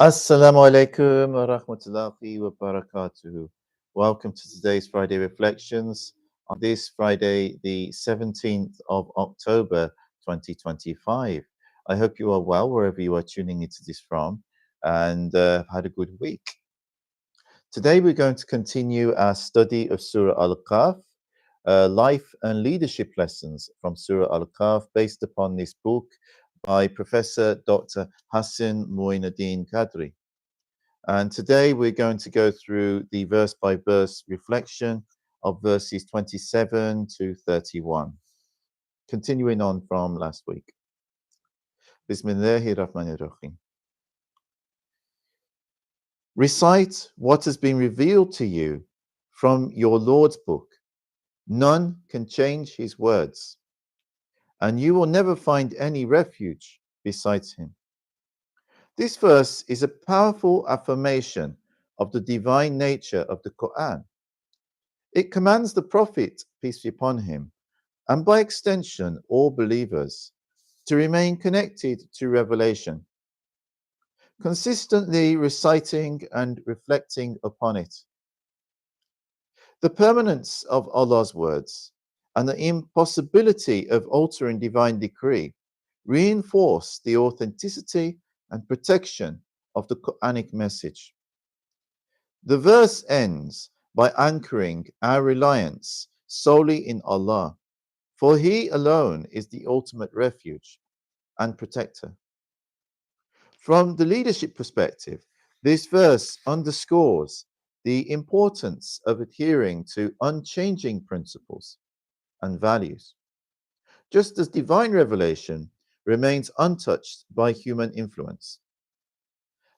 Assalamu alaikum wa rahmatullahi wa barakatuhu. Welcome to today's Friday Reflections on this Friday, the 17th of October 2025. I hope you are well wherever you are tuning into this from and had a good week. Today we're going to continue our study of Surah al-Kahf, life and leadership lessons from Surah al-Kahf based upon this book by Professor Dr. Hassan Mohi-ud-Din Qadri. And today we're going to go through the verse by verse reflection of verses 27 to 31, continuing on from last week. Bismillahir Rahmanir Rahim. Recite what has been revealed to you from your Lord's book. None can change his words, and you will never find any refuge besides him. This verse is a powerful affirmation of the divine nature of the Quran. It commands the Prophet, peace be upon him, and by extension all believers, to remain connected to revelation, consistently reciting and reflecting upon it. The permanence of Allah's words and the impossibility of altering divine decree reinforce the authenticity and protection of the Quranic message. The verse ends by anchoring our reliance solely in Allah, for He alone is the ultimate refuge and protector. From the leadership perspective, this verse underscores the importance of adhering to unchanging principles and values, just as divine revelation remains untouched by human influence.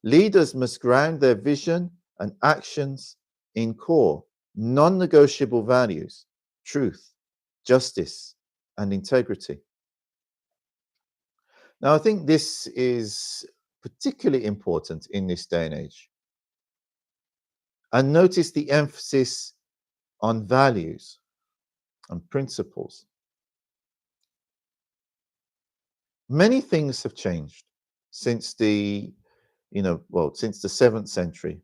Leaders must ground their vision and actions in core, non negotiable values: truth, justice, and integrity. Now, I think this is particularly important in this day and age. And notice the emphasis on values and principles. Many things have changed since since the 7th century.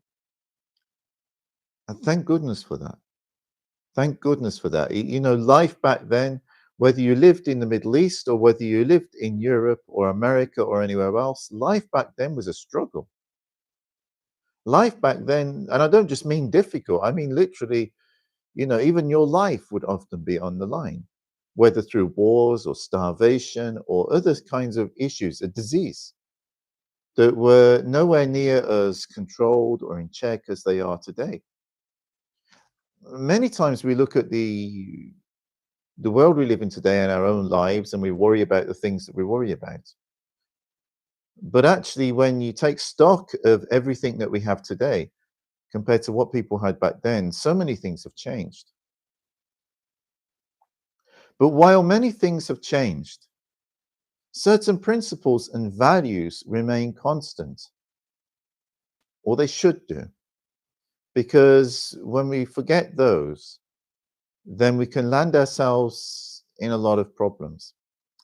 And thank goodness for that. Thank goodness for that. Life back then, whether you lived in the Middle East or whether you lived in Europe or America or anywhere else, life back then was a struggle. Life back then, and I don't just mean difficult, I mean literally, even your life would often be on the line, whether through wars or starvation or other kinds of issues, a disease that were nowhere near as controlled or in check as they are today. Many times we look at the world we live in today and our own lives, and we worry about the things that we worry about. But actually, when you take stock of everything that we have today compared to what people had back then, so many things have changed. But while many things have changed, certain principles and values remain constant, or they should do, because when we forget those, then we can land ourselves in a lot of problems.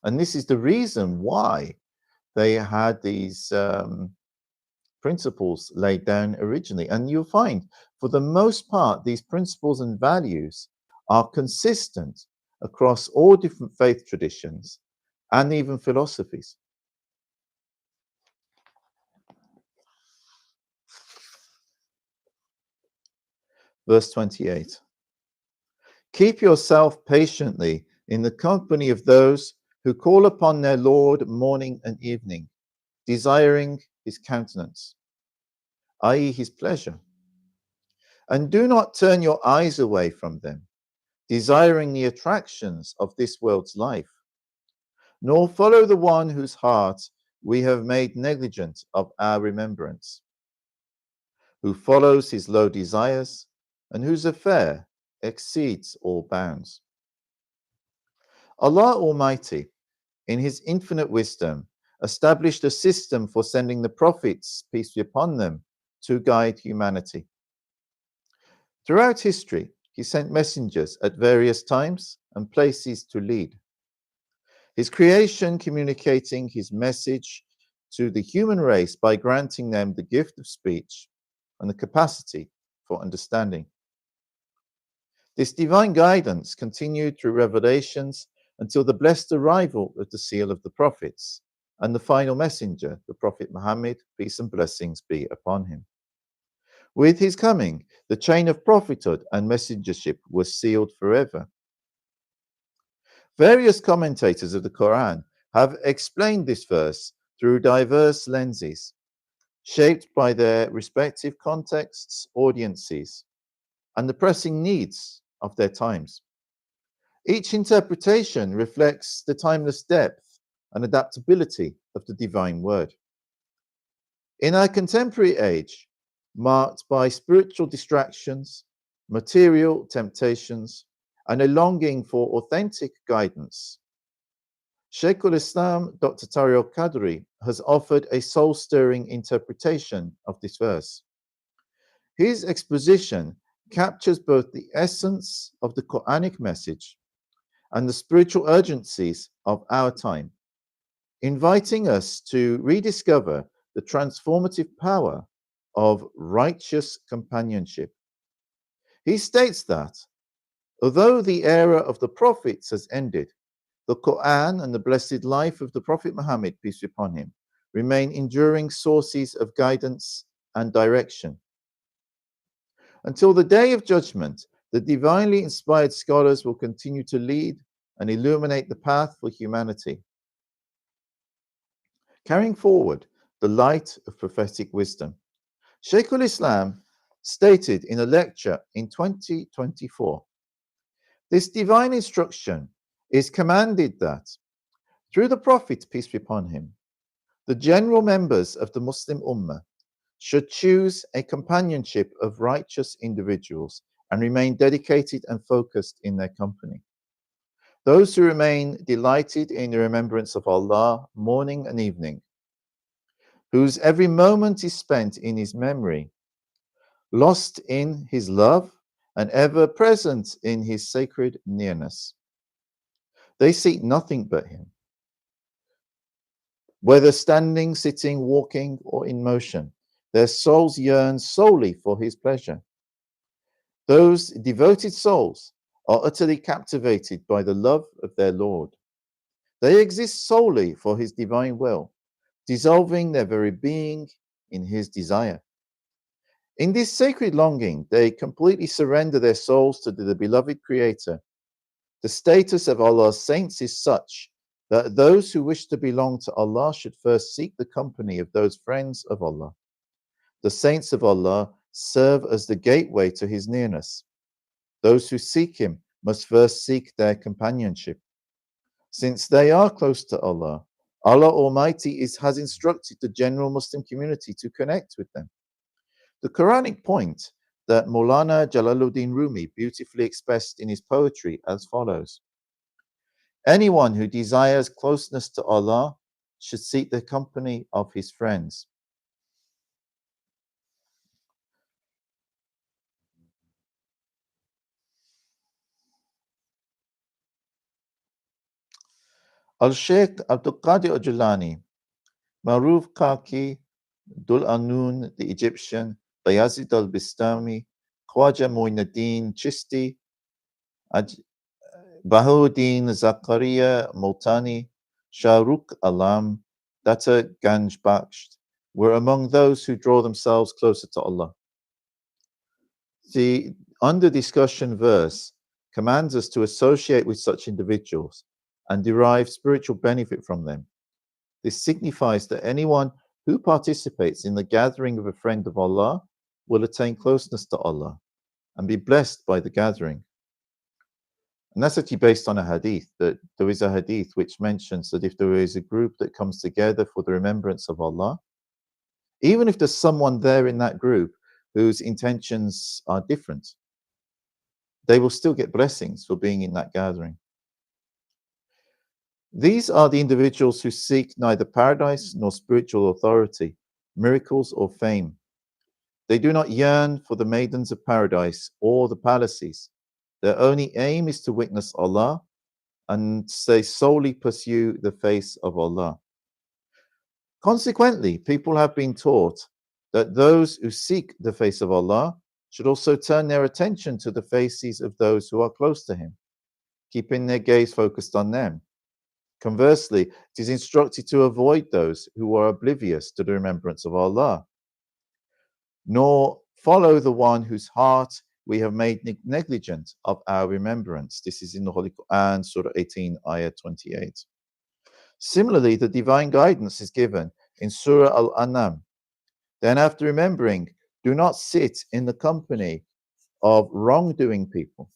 And this is the reason why they had these principles laid down originally. And you'll find, for the most part, these principles and values are consistent across all different faith traditions and even philosophies. Verse 28. Keep yourself patiently in the company of those who call upon their Lord morning and evening, desiring his countenance, i.e., his pleasure. And do not turn your eyes away from them, desiring the attractions of this world's life, nor follow the one whose heart we have made negligent of our remembrance, who follows his low desires and whose affair exceeds all bounds. Allah Almighty, in his infinite wisdom, established a system for sending the prophets, peace be upon them, to guide humanity. Throughout history, he sent messengers at various times and places to lead. His creation communicating his message to the human race by granting them the gift of speech and the capacity for understanding. This divine guidance continued through revelations until the blessed arrival of the seal of the prophets and the final messenger, the Prophet Muhammad, peace and blessings be upon him. With his coming, the chain of prophethood and messengership was sealed forever. Various commentators of the Quran have explained this verse through diverse lenses, shaped by their respective contexts, audiences, and the pressing needs of their times. Each interpretation reflects the timeless depth and adaptability of the divine word. In our contemporary age, marked by spiritual distractions, material temptations, and a longing for authentic guidance, Shaykh al-Islam Dr. Tariq al-Qadri has offered a soul-stirring interpretation of this verse. His exposition captures both the essence of the Quranic message and the spiritual urgencies of our time, inviting us to rediscover the transformative power of righteous companionship. He states that, although the era of the prophets has ended, the Quran and the blessed life of the Prophet Muhammad, peace be upon him, remain enduring sources of guidance and direction. Until the day of judgment, the divinely inspired scholars will continue to lead and illuminate the path for humanity, carrying forward the light of prophetic wisdom. Shaykh al-Islam stated in a lecture in 2024, this divine instruction is commanded that, through the Prophet, peace be upon him, the general members of the Muslim Ummah should choose a companionship of righteous individuals and remain dedicated and focused in their company. Those who remain delighted in the remembrance of Allah morning and evening, whose every moment is spent in his memory, lost in his love, and ever present in his sacred nearness. They seek nothing but him. Whether standing, sitting, walking, or in motion, their souls yearn solely for his pleasure. Those devoted souls are utterly captivated by the love of their Lord. They exist solely for his divine will, dissolving their very being in his desire. In this sacred longing, they completely surrender their souls to the beloved Creator. The status of Allah's saints is such that those who wish to belong to Allah should first seek the company of those friends of Allah. The saints of Allah serve as the gateway to his nearness. Those who seek him must first seek their companionship. Since they are close to Allah, Allah Almighty has instructed the general Muslim community to connect with them. The Quranic point that Maulana Jalaluddin Rumi beautifully expressed in his poetry as follows: anyone who desires closeness to Allah should seek the company of his friends. Al-Sheikh Abdul Qadir al-Jilani, Maruf Kaki, Dul Anun the Egyptian, Bayazid al-Bistami, Khwaja Muinuddin Chisti, Bahauddin Zakaria Multani, Shahrukh Alam, Datta Ganj Bakhsh were among those who draw themselves closer to Allah. The under discussion verse commands us to associate with such individuals and derive spiritual benefit from them. This signifies that anyone who participates in the gathering of a friend of Allah will attain closeness to Allah and be blessed by the gathering. And that's actually based on a hadith, that there is a hadith which mentions that if there is a group that comes together for the remembrance of Allah, even if there's someone there in that group whose intentions are different, they will still get blessings for being in that gathering. These are the individuals who seek neither paradise nor spiritual authority, miracles or fame. They do not yearn for the maidens of paradise or the palaces. Their only aim is to witness Allah, and they solely pursue the face of Allah. Consequently, people have been taught that those who seek the face of Allah should also turn their attention to the faces of those who are close to Him, keeping their gaze focused on them. Conversely, it is instructed to avoid those who are oblivious to the remembrance of Allah, nor follow the one whose heart we have made negligent of our remembrance. This is in the Holy Quran, Surah 18, ayat 28. Similarly, the divine guidance is given in Surah Al-An'am. Then after remembering, do not sit in the company of wrongdoing people.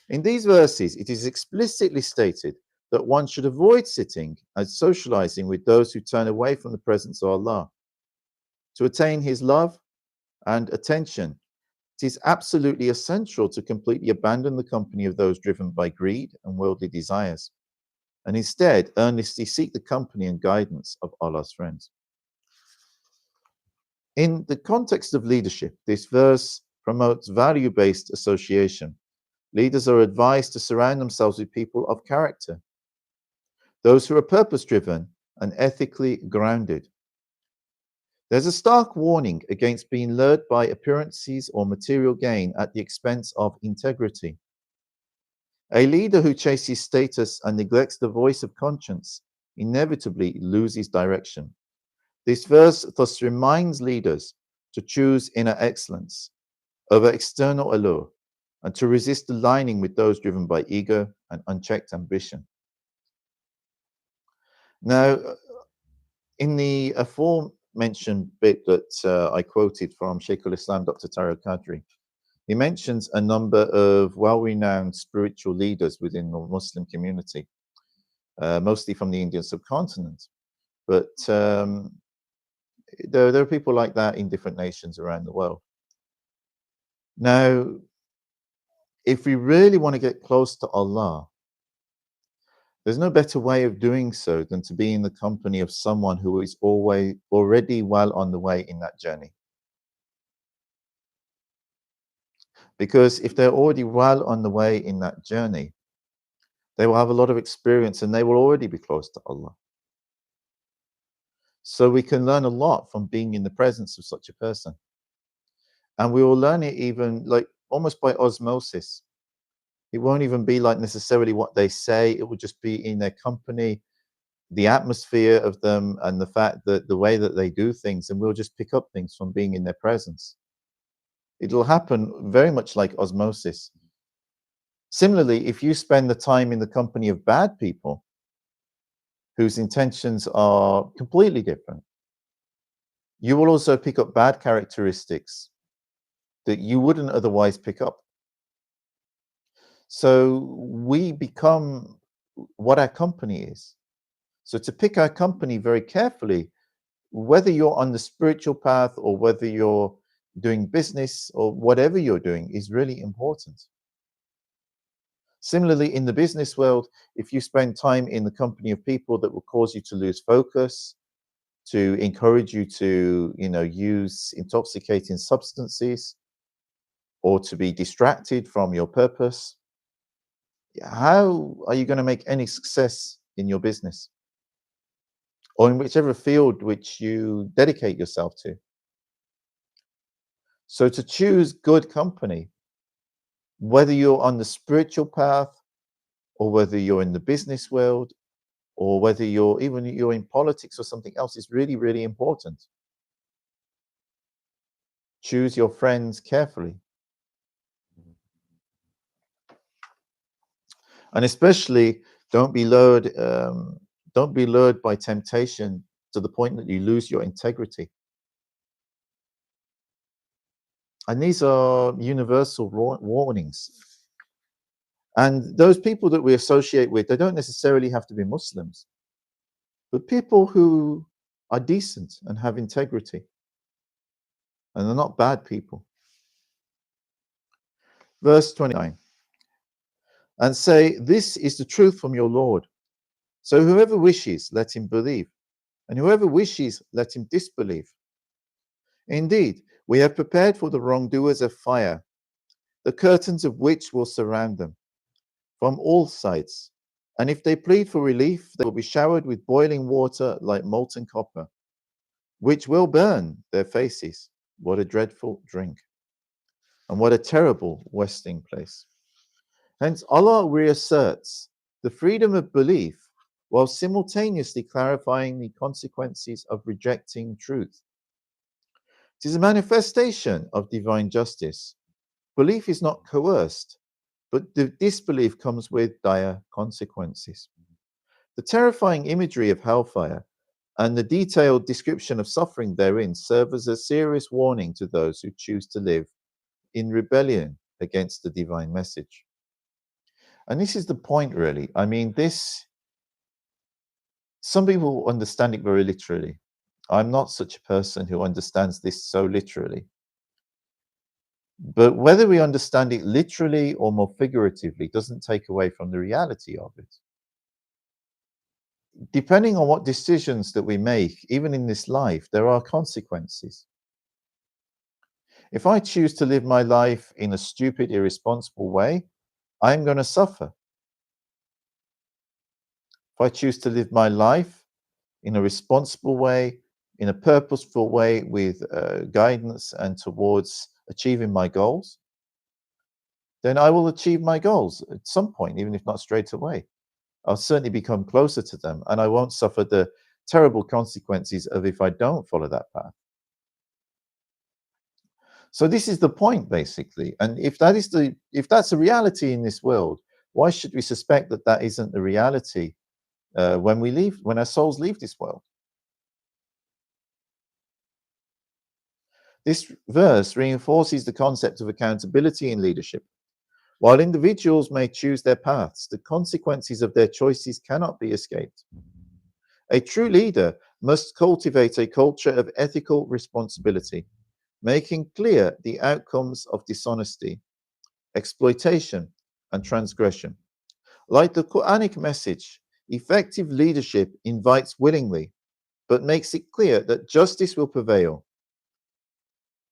In these verses, it is explicitly stated that one should avoid sitting and socializing with those who turn away from the presence of Allah. To attain His love and attention, it is absolutely essential to completely abandon the company of those driven by greed and worldly desires, and instead earnestly seek the company and guidance of Allah's friends. In the context of leadership, this verse promotes value-based association. Leaders are advised to surround themselves with people of character, those who are purpose-driven and ethically grounded. There's a stark warning against being lured by appearances or material gain at the expense of integrity. A leader who chases status and neglects the voice of conscience inevitably loses direction. This verse thus reminds leaders to choose inner excellence over external allure and to resist aligning with those driven by ego and unchecked ambition. Now, in the aforementioned bit that I quoted from Shaykh al-Islam, Dr. Tariq Qadri, he mentions a number of well-renowned spiritual leaders within the Muslim community, mostly from the Indian subcontinent. But there are people like that in different nations around the world. Now, if we really want to get close to Allah, there's no better way of doing so than to be in the company of someone who is already well on the way in that journey. Because if they're already well on the way in that journey, they will have a lot of experience and they will already be close to Allah. So we can learn a lot from being in the presence of such a person. And we will learn it even like almost by osmosis. It won't even be like necessarily what they say. It will just be in their company, the atmosphere of them, and the fact that the way that they do things, and we'll just pick up things from being in their presence. It'll happen very much like osmosis. Similarly, if you spend the time in the company of bad people whose intentions are completely different, you will also pick up bad characteristics that you wouldn't otherwise pick up. So we become what our company is. So to pick our company very carefully, whether you're on the spiritual path or whether you're doing business or whatever you're doing is really important. Similarly, in the business world, if you spend time in the company of people that will cause you to lose focus, to encourage you to, use intoxicating substances or to be distracted from your purpose, how are you going to make any success in your business or in whichever field which you dedicate yourself to? So to choose good company, whether you're on the spiritual path or whether you're in the business world or whether you're in politics or something else, is really, really important. Choose your friends carefully. And especially don't be lured by temptation to the point that you lose your integrity. And these are universal warnings. And those people that we associate with, they don't necessarily have to be Muslims, but people who are decent and have integrity. And they're not bad people. Verse 29. And say, this is the truth from your Lord. So whoever wishes, let him believe. And whoever wishes, let him disbelieve. Indeed, we have prepared for the wrongdoers a fire, the curtains of which will surround them from all sides. And if they plead for relief, they will be showered with boiling water like molten copper, which will burn their faces. What a dreadful drink, and what a terrible resting place. Hence, Allah reasserts the freedom of belief while simultaneously clarifying the consequences of rejecting truth. It is a manifestation of divine justice. Belief is not coerced, but the disbelief comes with dire consequences. The terrifying imagery of hellfire and the detailed description of suffering therein serve as a serious warning to those who choose to live in rebellion against the divine message. And this is the point, really. I mean, some people understand it very literally. I'm not such a person who understands this so literally. But whether we understand it literally or more figuratively doesn't take away from the reality of it. Depending on what decisions that we make, even in this life, there are consequences. If I choose to live my life in a stupid, irresponsible way, I'm going to suffer. If I choose to live my life in a responsible way, in a purposeful way, with guidance and towards achieving my goals, then I will achieve my goals at some point, even if not straight away. I'll certainly become closer to them, and I won't suffer the terrible consequences of if I don't follow that path. So this is the point, basically. And if that's a reality in this world, why should we suspect that that isn't the reality when our souls leave this world? This verse reinforces the concept of accountability in leadership. While individuals may choose their paths, the consequences of their choices cannot be escaped. A true leader must cultivate a culture of ethical responsibility, making clear the outcomes of dishonesty, exploitation, and transgression. Like the Quranic message, effective leadership invites willingly, but makes it clear that justice will prevail.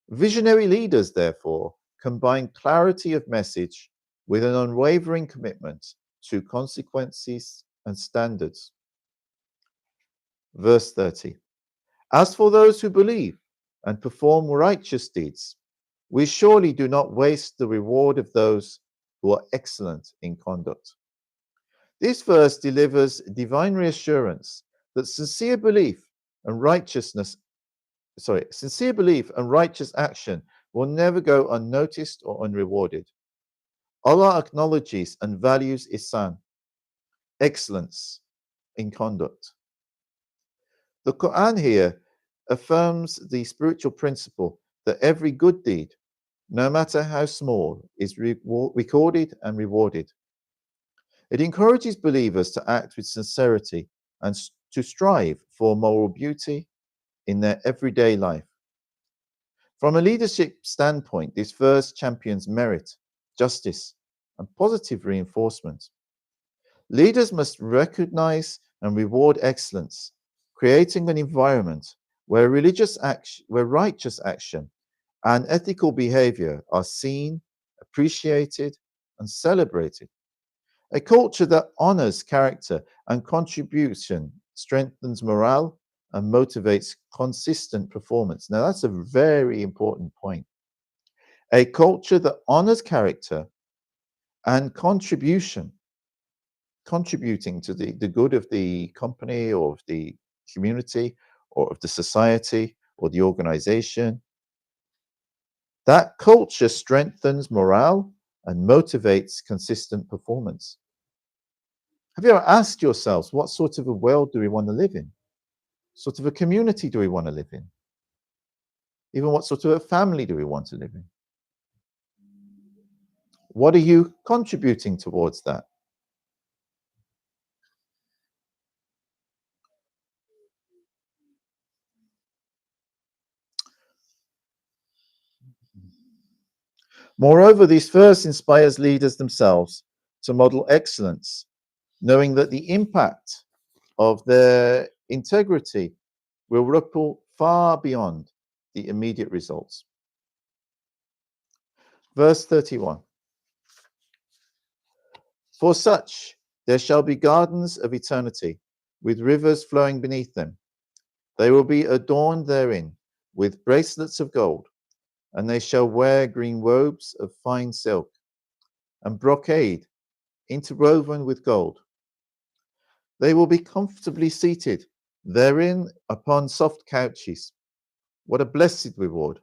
Visionary leaders, therefore, combine clarity of message with an unwavering commitment to consequences and standards. Verse 30. As for those who believe and perform righteous deeds, we surely do not waste the reward of those who are excellent in conduct. This verse delivers divine reassurance that sincere belief and righteous action will never go unnoticed or unrewarded. Allah acknowledges and values ihsan, excellence in conduct. The Quran here affirms the spiritual principle that every good deed, no matter how small, is recorded and rewarded. It encourages believers to act with sincerity and to strive for moral beauty in their everyday life. From a leadership standpoint, this verse champions merit, justice, and positive reinforcement. Leaders must recognize and reward excellence, creating an environment where righteous action and ethical behavior are seen, appreciated, and celebrated. A culture that honors character and contribution strengthens morale and motivates consistent performance. Now, that's a very important point. A culture that honors character and contributing to the good of the company or of the community or of the society or the organization, that culture strengthens morale and motivates consistent performance. Have you ever asked yourselves, what sort of a world do we want to live in? What sort of a community do we want to live in? Even what sort of a family do we want to live in? What are you contributing towards that? Moreover, this verse inspires leaders themselves to model excellence, knowing that the impact of their integrity will ripple far beyond the immediate results. Verse 31. For such, There shall be gardens of eternity, with rivers flowing beneath them. They will be adorned therein with bracelets of gold, and they shall wear green robes of fine silk, and brocade interwoven with gold. They will be comfortably seated therein upon soft couches. What a blessed reward,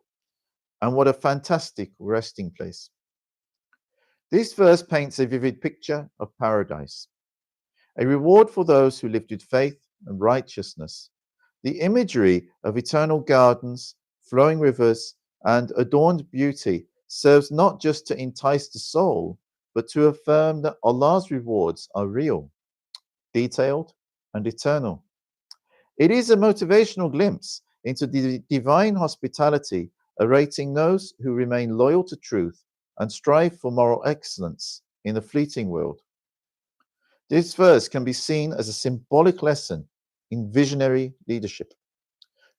and what a fantastic resting place. This verse paints a vivid picture of paradise, a reward for those who lived with faith and righteousness. The imagery of eternal gardens, flowing rivers, and adorned beauty serves not just to entice the soul, but to affirm that Allah's rewards are real, detailed, and eternal. It is a motivational glimpse into the divine hospitality awaiting those who remain loyal to truth and strive for moral excellence in a fleeting world. This verse can be seen as a symbolic lesson in visionary leadership.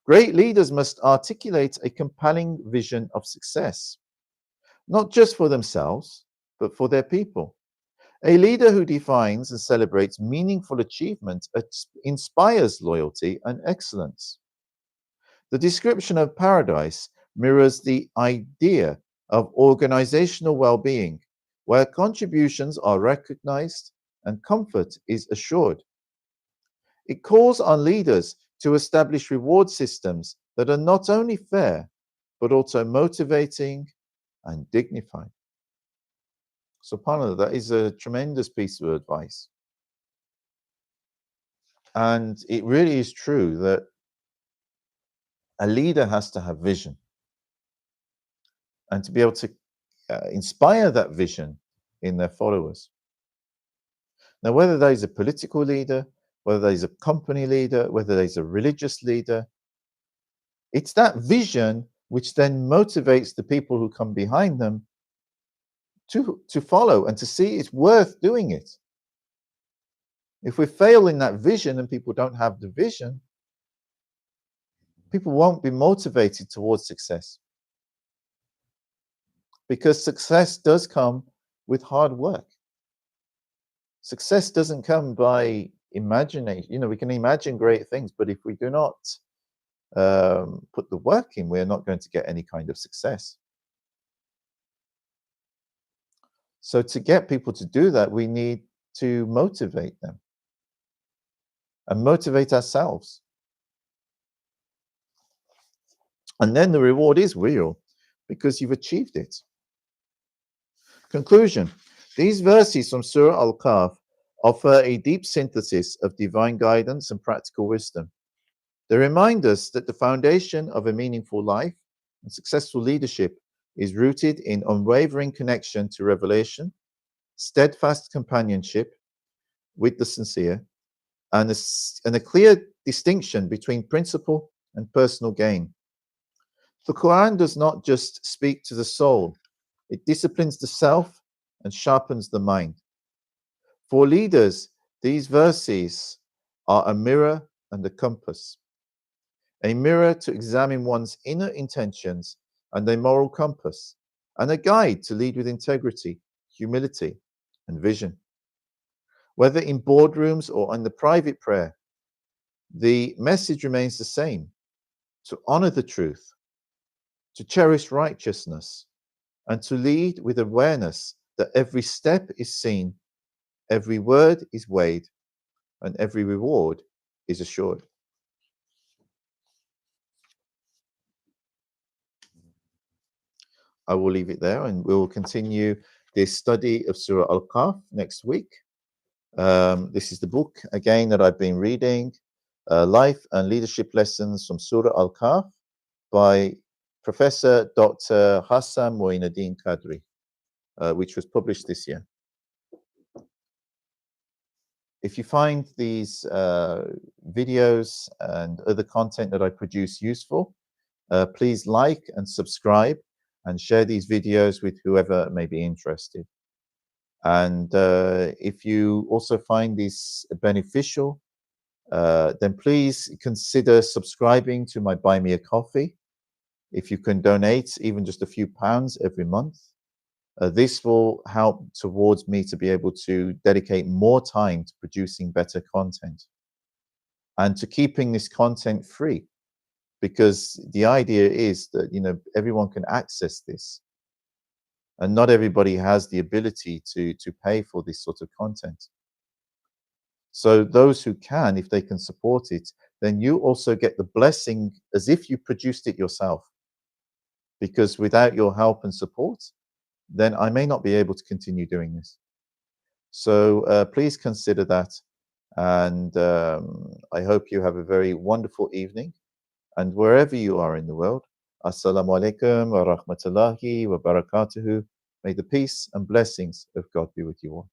Great leaders must articulate a compelling vision of success, not just for themselves, but for their people. A leader who defines and celebrates meaningful achievement inspires loyalty and excellence. The description of paradise mirrors the idea of organizational well-being, where contributions are recognized and comfort is assured. It calls on leaders to establish reward systems that are not only fair, but also motivating and dignified. SubhanAllah, that is a tremendous piece of advice. And it really is true that a leader has to have vision and to be able to inspire that vision in their followers. Now, whether that is a political leader, whether that is a company leader, whether that is a religious leader, it's that vision which then motivates the people who come behind them to follow and to see it's worth doing it. If we fail in that vision and people don't have the vision, people won't be motivated towards success. Because success does come with hard work. Success doesn't come by imagination. You know, we can imagine great things, but if we do not put the work in, we're not going to get any kind of success. So to get people to do that, we need to motivate them and motivate ourselves. And then the reward is real because you've achieved it. Conclusion. These verses from Surah al-Kahf offer a deep synthesis of divine guidance and practical wisdom. They remind us that the foundation of a meaningful life and successful leadership is rooted in unwavering connection to revelation, steadfast companionship with the sincere, and a clear distinction between principle and personal gain. The Quran does not just speak to the soul, it disciplines the self and sharpens the mind. For leaders, these verses are a mirror and a compass. A mirror to examine one's inner intentions and a moral compass, and a guide to lead with integrity, humility, and vision. Whether in boardrooms or in the private prayer, the message remains the same: to honor the truth, to cherish righteousness, and to lead with awareness that every step is seen, every word is weighed, and every reward is assured. I will leave it there, and we will continue this study of Surah al-Kahf next week. This is the book, again, that I've been reading, Life and Leadership Lessons from Surah al-Kahf by Professor Dr. Hassan Mohi-ud-Din Qadri, which was published this year. If you find these videos and other content that I produce useful, please like and subscribe and share these videos with whoever may be interested. And if you also find these beneficial, then please consider subscribing to my Buy Me a Coffee. If you can donate even just a few pounds every month, This will help towards me to be able to dedicate more time to producing better content and to keeping this content free, because the idea is that everyone can access this, and not everybody has the ability to pay for this sort of content. So those who can, if they can support it, then you also get the blessing as if you produced it yourself, because without your help and support, then I may not be able to continue doing this. So please consider that, and I hope you have a very wonderful evening. And wherever you are in the world, Assalamu alaikum wa rahmatullahi wa barakatuhu. May the peace and blessings of God be with you all.